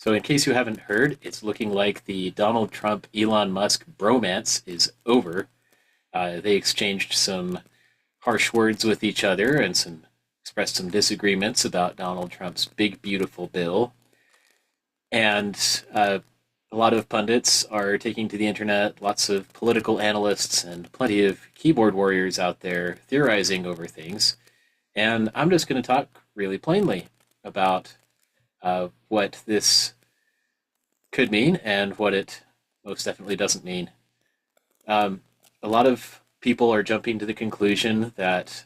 So, in case you haven't heard, it's looking like the Donald Trump Elon Musk bromance is over. They exchanged some harsh words with each other and some expressed some disagreements about Donald Trump's big, beautiful bill. And a lot of pundits are taking to the internet, lots of political analysts and plenty of keyboard warriors out there theorizing over things. And I'm just going to talk really plainly about what this could mean and what it most definitely doesn't mean. Um, a lot of people are jumping to the conclusion that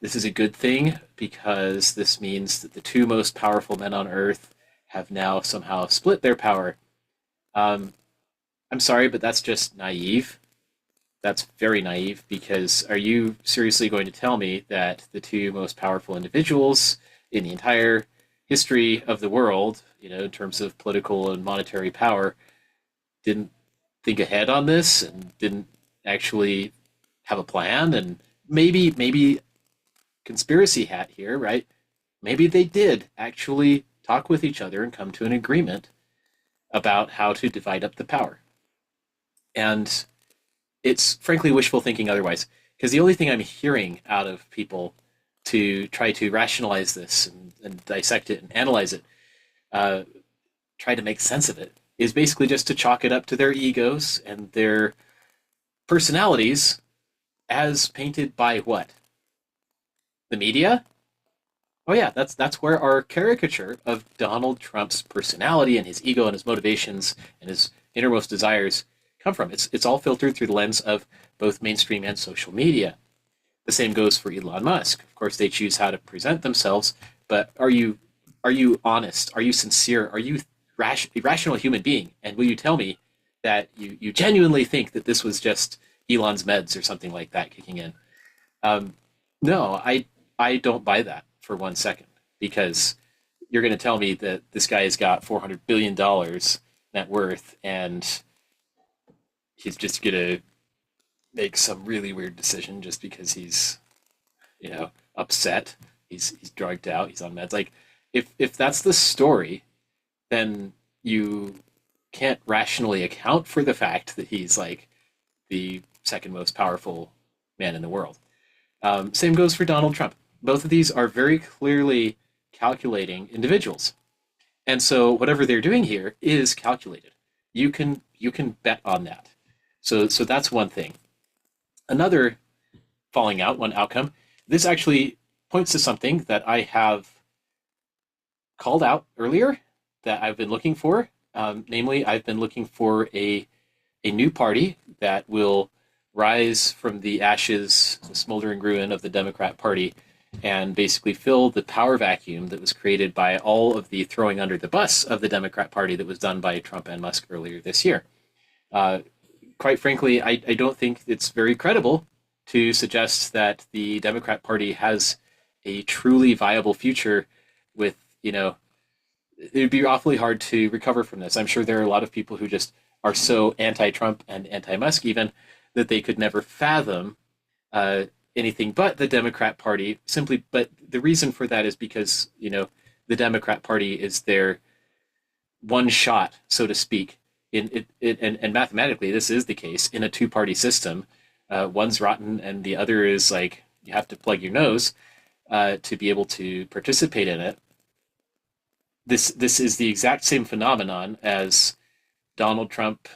this is a good thing because this means that the two most powerful men on earth have now somehow split their power. Um, I'm sorry, but that's just naive. That's very naive because are you seriously going to tell me that the two most powerful individuals in the entire history of the world, in terms of political and monetary power, didn't think ahead on this and didn't actually have a plan? And maybe conspiracy hat here, right? Maybe they did actually talk with each other and come to an agreement about how to divide up the power. And it's frankly wishful thinking otherwise, because the only thing I'm hearing out of people to try to rationalize this and dissect it and analyze it, uh, try to make sense of it, is basically just to chalk it up to their egos and their personalities as painted by what? The media? Oh yeah, that's where our caricature of Donald Trump's personality and his ego and his motivations and his innermost desires come from. It's all filtered through the lens of both mainstream and social media. The same goes for Elon Musk. Of course, they choose how to present themselves, but are you honest? Are you sincere? Are you a rational human being? And will you tell me that you genuinely think that this was just Elon's meds or something like that kicking in? Um, no, I don't buy that for 1 second, because you're going to tell me that this guy has got $400 billion net worth and he's just going to make some really weird decision just because he's, upset. He's drugged out. He's on meds. Like, if that's the story, then you can't rationally account for the fact that he's like the second most powerful man in the world. Same goes for Donald Trump. Both of these are very clearly calculating individuals, and so whatever they're doing here is calculated. You can bet on that. So that's one thing. Another falling out, one outcome. This actually points to something that I have called out earlier that I've been looking for. Namely, I've been looking for a new party that will rise from the ashes, the smoldering ruin of the Democrat Party, and basically fill the power vacuum that was created by all of the throwing under the bus of the Democrat Party that was done by Trump and Musk earlier this year. Uh, Quite frankly, I don't think it's very credible to suggest that the Democrat Party has a truly viable future with, it would be awfully hard to recover from this. I'm sure there are a lot of people who just are so anti-Trump and anti-Musk even that they could never fathom uh, anything but the Democrat Party. Simply, but the reason for that is because the Democrat Party is their one shot, so to speak. And mathematically, this is the case in a two-party system. One's rotten, and the other is like you have to plug your nose to be able to participate in it. This is the exact same phenomenon as Donald Trump,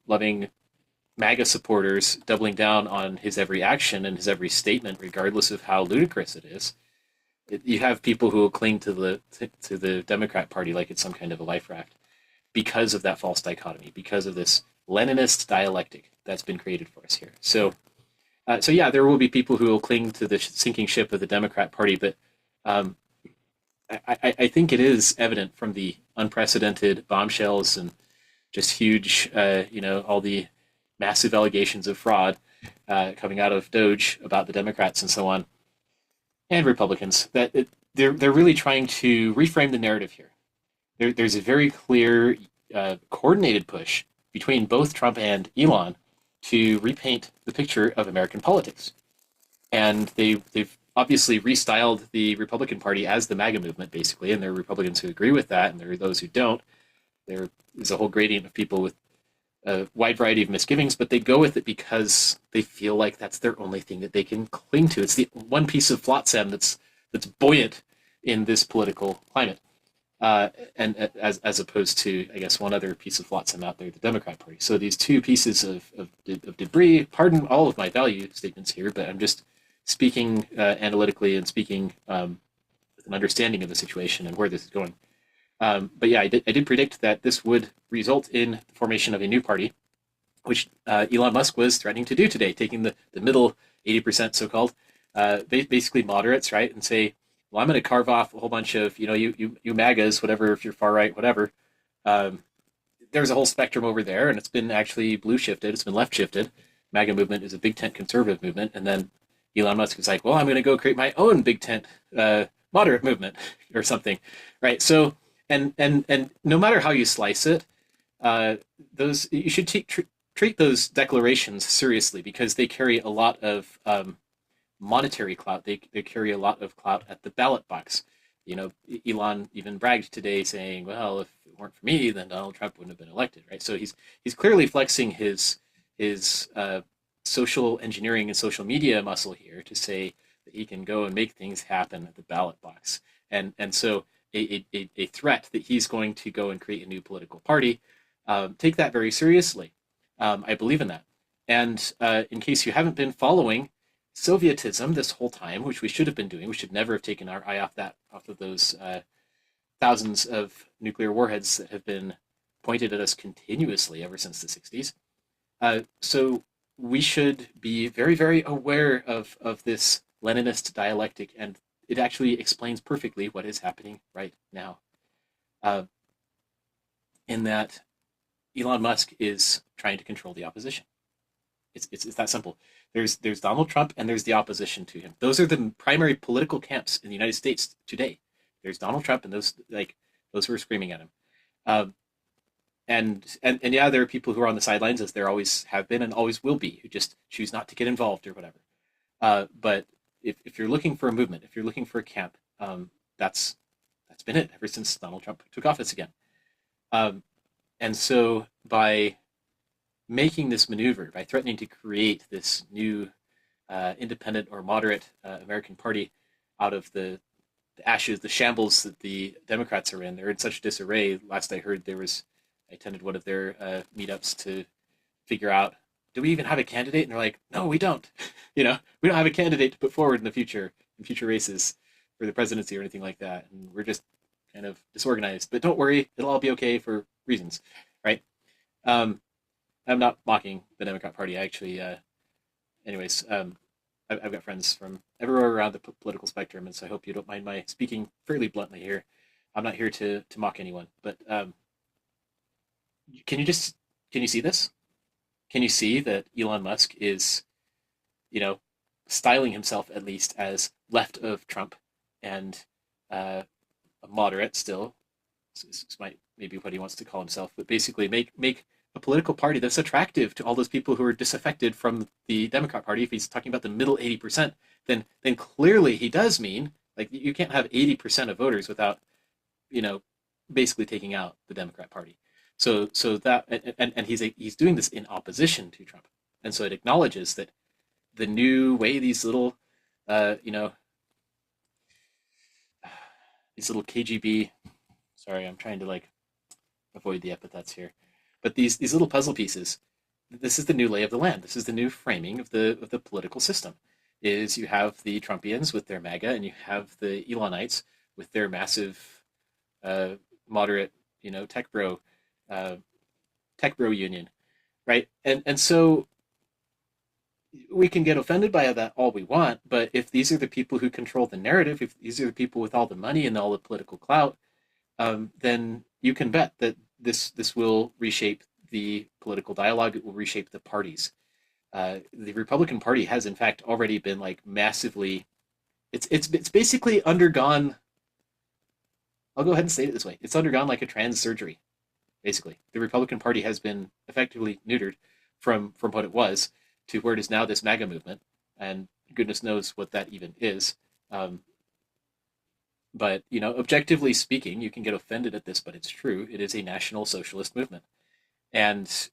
loving MAGA supporters doubling down on his every action and his every statement, regardless of how ludicrous it is. You have people who will cling to the Democrat Party like it's some kind of a life raft because of that false dichotomy, because of this Leninist dialectic that's been created for us here. So yeah, there will be people who will cling to the sinking ship of the Democrat Party, but um, I think it is evident from the unprecedented bombshells and just huge, all the massive allegations of fraud coming out of Doge about the Democrats and so on, and Republicans, that they're really trying to reframe the narrative here. There's a very clear, coordinated push between both Trump and Elon to repaint the picture of American politics, and they've obviously restyled the Republican Party as the MAGA movement, basically, and there are Republicans who agree with that, and there are those who don't. There is a whole gradient of people with a wide variety of misgivings, but they go with it because they feel like that's their only thing that they can cling to. It's the one piece of flotsam that's buoyant in this political climate, and as opposed to, I guess, one other piece of flotsam out there, the Democrat Party. So these two pieces of debris. Pardon all of my value statements here, but I'm just speaking analytically and speaking with an understanding of the situation and where this is going. But yeah, I did predict that this would result in the formation of a new party, which Elon Musk was threatening to do today, taking the middle 80% so-called, basically moderates, right, and say, well, I'm going to carve off a whole bunch of, you MAGAs, whatever, if you're far right, whatever. There's a whole spectrum over there, and it's been actually blue shifted. It's been left shifted. MAGA movement is a big tent conservative movement, and then Elon Musk is like, well, I'm going to go create my own big tent moderate movement or something, right? So, and no matter how you slice it, those you should treat those declarations seriously because they carry a lot of monetary clout. They carry a lot of clout at the ballot box. Elon even bragged today saying, well, if it weren't for me, then Donald Trump wouldn't have been elected, right? So he's clearly flexing his social engineering and social media muscle here to say that he can go and make things happen at the ballot box. And so a threat that he's going to go and create a new political party, take that very seriously. I believe in that. And in case you haven't been following Sovietism this whole time, which we should have been doing, we should never have taken our eye off of those thousands of nuclear warheads that have been pointed at us continuously ever since the 60s. So we should be very, very aware of this Leninist dialectic, and it actually explains perfectly what is happening right now. In that Elon Musk is trying to control the opposition. It's that simple. There's Donald Trump and there's the opposition to him. Those are the primary political camps in the United States today. There's Donald Trump and those who are screaming at him. And yeah, there are people who are on the sidelines, as there always have been and always will be, who just choose not to get involved or whatever. But if you're looking for a movement, if you're looking for a camp, that's been it ever since Donald Trump took office again. And so by making this maneuver, by threatening to create this new independent or moderate American party out of the ashes, the shambles that the Democrats are in, they're in such disarray. Last I heard, I attended one of their meetups to figure out, do we even have a candidate? And they're like, no, we don't. We don't have a candidate to put forward in future races for the presidency or anything like that. And we're just kind of disorganized. But don't worry, it'll all be okay for reasons, right? I'm not mocking the Democrat Party. I actually, I've got friends from everywhere around the political spectrum, and so I hope you don't mind my speaking fairly bluntly here. I'm not here to mock anyone, but can you see this? Can you see that Elon Musk is, styling himself at least as left of Trump and a moderate still? This might maybe what he wants to call himself, but basically make a political party that's attractive to all those people who are disaffected from the Democrat Party. If he's talking about the middle 80%, then clearly he does mean, like, you can't have 80% of voters without, basically taking out the Democrat Party. So that and he's doing this in opposition to Trump, and so it acknowledges that the new way these little KGB, sorry, I'm trying to avoid the epithets here, but these little puzzle pieces, this is the new lay of the land. This is the new framing of the political system. Is you have the Trumpians with their MAGA, and you have the Elonites with their massive moderate tech bro union, right? And so we can get offended by that all we want, but if these are the people who control the narrative, if these are the people with all the money and all the political clout, then you can bet that this will reshape the political dialogue. It will reshape the parties. The Republican Party has, in fact, already been massively. It's basically undergone. I'll go ahead and state it this way: it's undergone a trans surgery. Basically, the Republican Party has been effectively neutered from what it was to where it is now, this MAGA movement, and goodness knows what that even is. Um, but objectively speaking, you can get offended at this, but it's true. It is a national socialist movement, and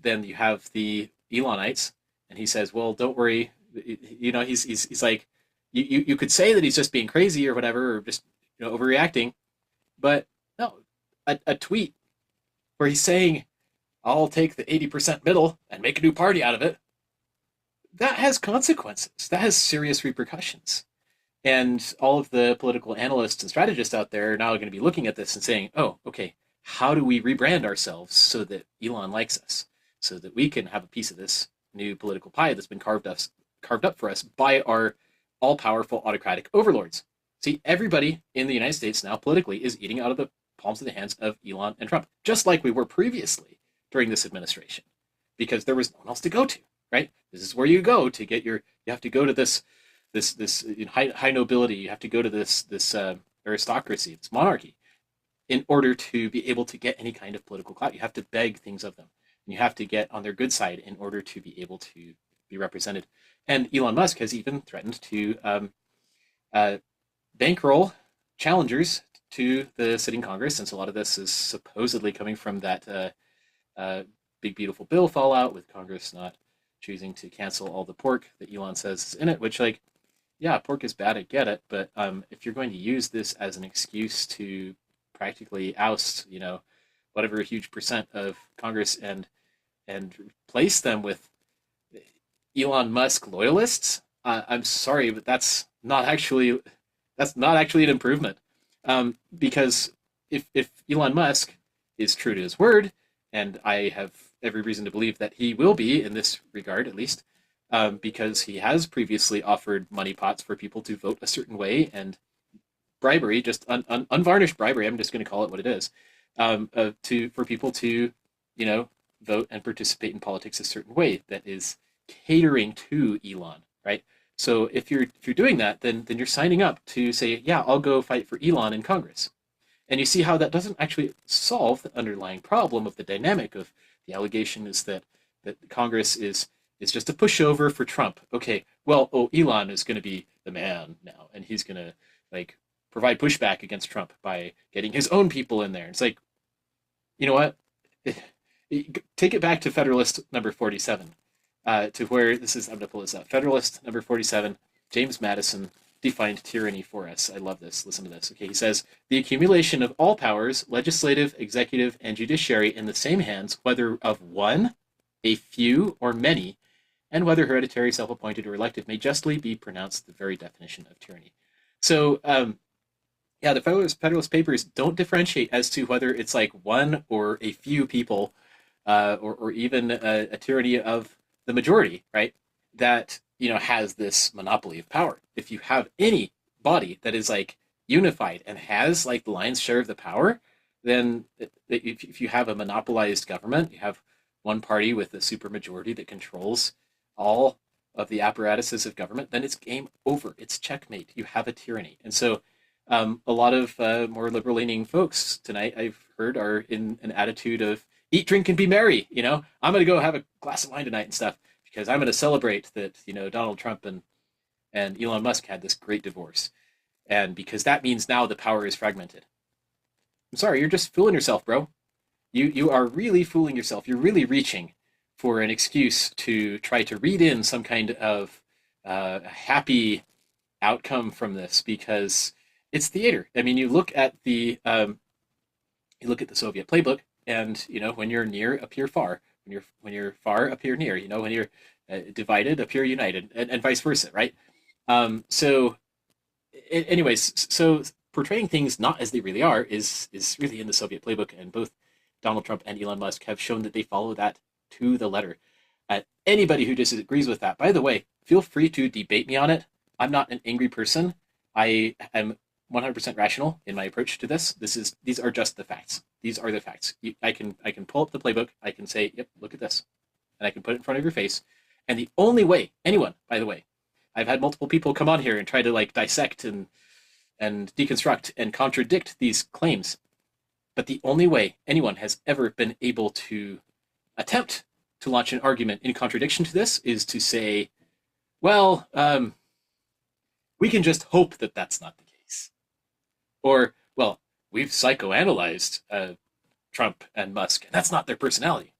then you have the Elonites, and he says, "Well, don't worry." He's like, you could say that he's just being crazy or whatever, or just overreacting, but no, a tweet where he's saying, "I'll take the 80% middle and make a new party out of it." That has consequences. That has serious repercussions. And all of the political analysts and strategists out there are now going to be looking at this and saying, oh, okay, how do we rebrand ourselves so that Elon likes us, so that we can have a piece of this new political pie that's been carved up for us by our all powerful autocratic overlords? See, everybody in the United States now politically is eating out of the palms of the hands of Elon and Trump, just like we were previously during this administration, because there was no one else to go to, right? This is where you go to get you have to go to this high nobility. You have to go to this aristocracy, this monarchy, in order to be able to get any kind of political clout. You have to beg things of them, and you have to get on their good side in order to be able to be represented. And Elon Musk has even threatened to bankroll challengers to the sitting Congress, since a lot of this is supposedly coming from that big beautiful bill fallout with Congress not choosing to cancel all the pork that Elon says is in it, which, like, yeah, pork is bad, I get it, but if you're going to use this as an excuse to practically oust, whatever huge percent of Congress and replace them with Elon Musk loyalists, I'm sorry, but that's not actually an improvement, because if Elon Musk is true to his word, and I have every reason to believe that he will be in this regard, at least, because he has previously offered money pots for people to vote a certain way, and bribery, just unvarnished bribery. I'm just going to call it what it is, for people to, vote and participate in politics a certain way that is catering to Elon, right? So if you're doing that, then you're signing up to say, yeah, I'll go fight for Elon in Congress. And you see how that doesn't actually solve the underlying problem of the dynamic of the allegation is that Congress is just a pushover for Trump. Okay, well, Elon is going to be the man now, and he's going to like provide pushback against Trump by getting his own people in there. It's like, you know what? Take it back to Federalist number 47, to where this is. I'm going to pull this up. Federalist number 47. James Madison defined tyranny for us. I love this. Listen to this. Okay, he says, the accumulation of all powers, legislative, executive, and judiciary in the same hands, whether of one, a few, or many, and whether hereditary, self-appointed, or elected, may justly be pronounced the very definition of tyranny. So, yeah, the Federalist Papers don't differentiate as to whether it's like one or a few people, or even a tyranny of the majority, right? That has this monopoly of power. If you have any body that is like unified and has like the lion's share of the power, then if you have a monopolized government, you have one party with a supermajority that controls all of the apparatuses of government, then it's game over. It's checkmate. You have a tyranny. And so a lot of more liberal-leaning folks tonight, I've heard, are in an attitude of eat, drink, and be merry. I'm going to go have a glass of wine tonight and stuff, because I'm going to celebrate that, Donald Trump and Elon Musk had this great divorce. And because that means now the power is fragmented. I'm sorry, you're just fooling yourself, bro. You are really fooling yourself. You're really reaching for an excuse to try to read in some kind of happy outcome from this, because it's theater. I mean, you look at the Soviet playbook, and when you're near, appear far. When you're far, appear near. When you're divided, appear united, and vice versa, right? Anyways, so portraying things not as they really are is really in the Soviet playbook, and both Donald Trump and Elon Musk have shown that they follow that to the letter. Anybody who disagrees with that, by the way, feel free to debate me on it. I'm not an angry person. I am 100% rational in my approach to this. These are just the facts. These are the facts. I can pull up the playbook. I can say, yep, look at this, and I can put it in front of your face. And the only way anyone, by the way, I've had multiple people come on here and try to like dissect and deconstruct and contradict these claims. But the only way anyone has ever been able to attempt to launch an argument in contradiction to this is to say, well, We can just hope that that's not the case. Or, well, we've psychoanalyzed Trump and Musk, and that's not their personality.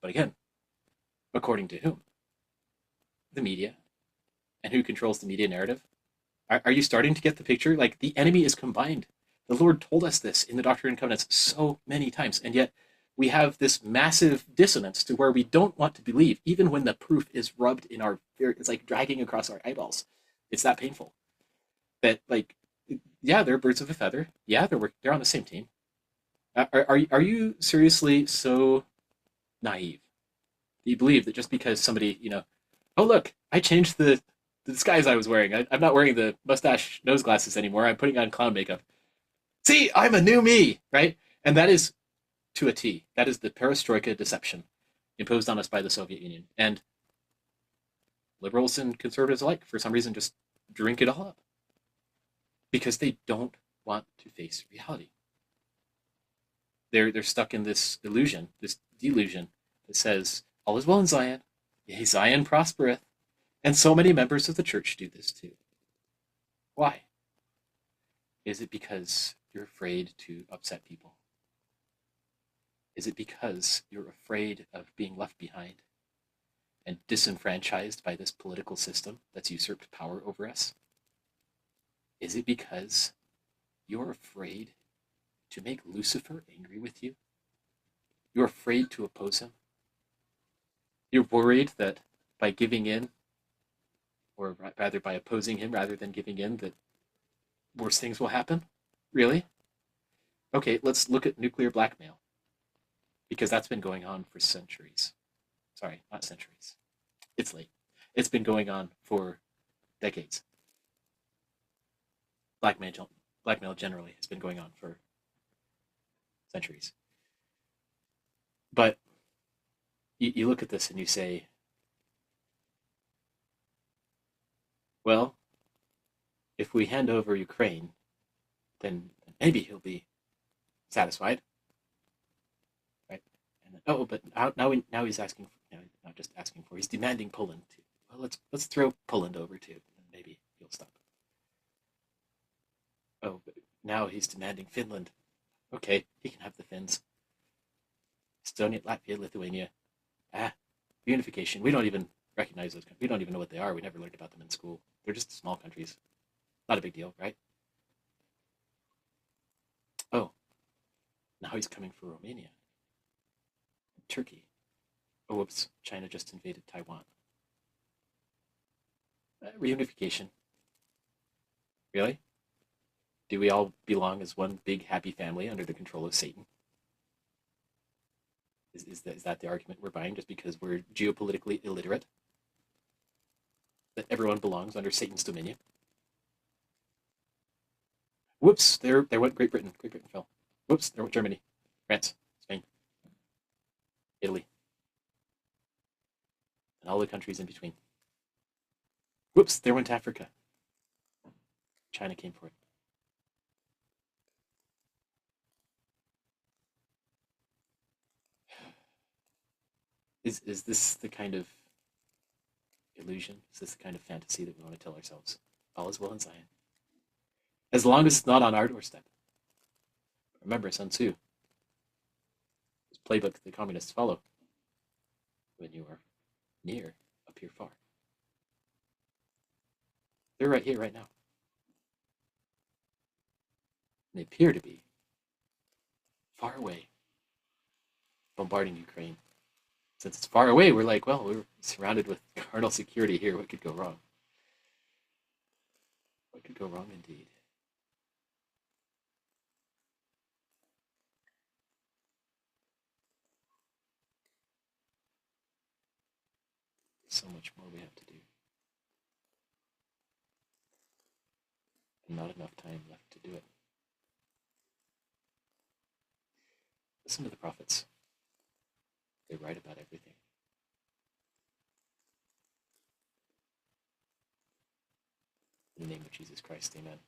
But again, according to whom? The media. And who controls the media narrative? Are you starting to get the picture? Like, the enemy is combined. The Lord told us this in the Doctrine and Covenants so many times, and yet we have this massive dissonance to where we don't want to believe, even when the proof is rubbed in our, it's like dragging across our eyeballs. It's that painful. That, like, yeah, they're birds of a feather. Yeah, they're on the same team. Are you seriously so naive? Do you believe that just because somebody, oh look, I changed the disguise I was wearing. I'm not wearing the mustache nose glasses anymore. I'm putting on clown makeup. See, I'm a new me, right? And that is to a T. That is the perestroika deception imposed on us by the Soviet Union. And liberals and conservatives alike, for some reason, just drink it all up because they don't want to face reality. They're stuck in this illusion, this delusion that says all is well in Zion, yea, Zion prospereth, and so many members of the church do this too. Why? Is it because you're afraid to upset people? Is it because you're afraid of being left behind and disenfranchised by this political system that's usurped power over us? Is it because you're afraid to make Lucifer angry with you? You're afraid to oppose him? You're worried that by giving in, or rather by opposing him rather than giving in, that worse things will happen? Really? Okay, let's look at nuclear blackmail, because that's been going on for centuries. Sorry, not centuries. It's late. It's been going on for decades. Blackmail generally has been going on for centuries. But you look at this and you say, well, if we hand over Ukraine, then maybe he'll be satisfied, right? And then, oh, but now he's asking, not just asking for, he's demanding Poland too. Well, let's throw Poland over too, and maybe he'll stop. Oh, but now he's demanding Finland. Okay, he can have the Finns. Estonia, Latvia, Lithuania. Unification. We don't even recognize those countries. We don't even know what they are. We never learned about them in school. They're just small countries. Not a big deal, right? Oh, now he's coming for Romania. Turkey. Oh, whoops. China just invaded Taiwan. Reunification. Really? Do we all belong as one big happy family under the control of Satan? Is that the argument we're buying just because we're geopolitically illiterate? That everyone belongs under Satan's dominion? Whoops, there went Great Britain. Great Britain fell. Whoops, there went Germany, France, Spain, Italy, and all the countries in between. Whoops, there went Africa. China came for it. Is this the kind of illusion? Is this the kind of fantasy that we want to tell ourselves? All is well in Zion. As long as it's not on our doorstep. Remember Sun Tzu, his playbook the communists follow. When you are near, appear far. They're right here, right now. And they appear to be far away, bombarding Ukraine. Since it's far away, we're like, well, we're surrounded with carnal security here. What could go wrong? What could go wrong indeed? There's so much more we have to do. And not enough time left to do it. Listen to the prophets. They write about everything. In the name of Jesus Christ, amen.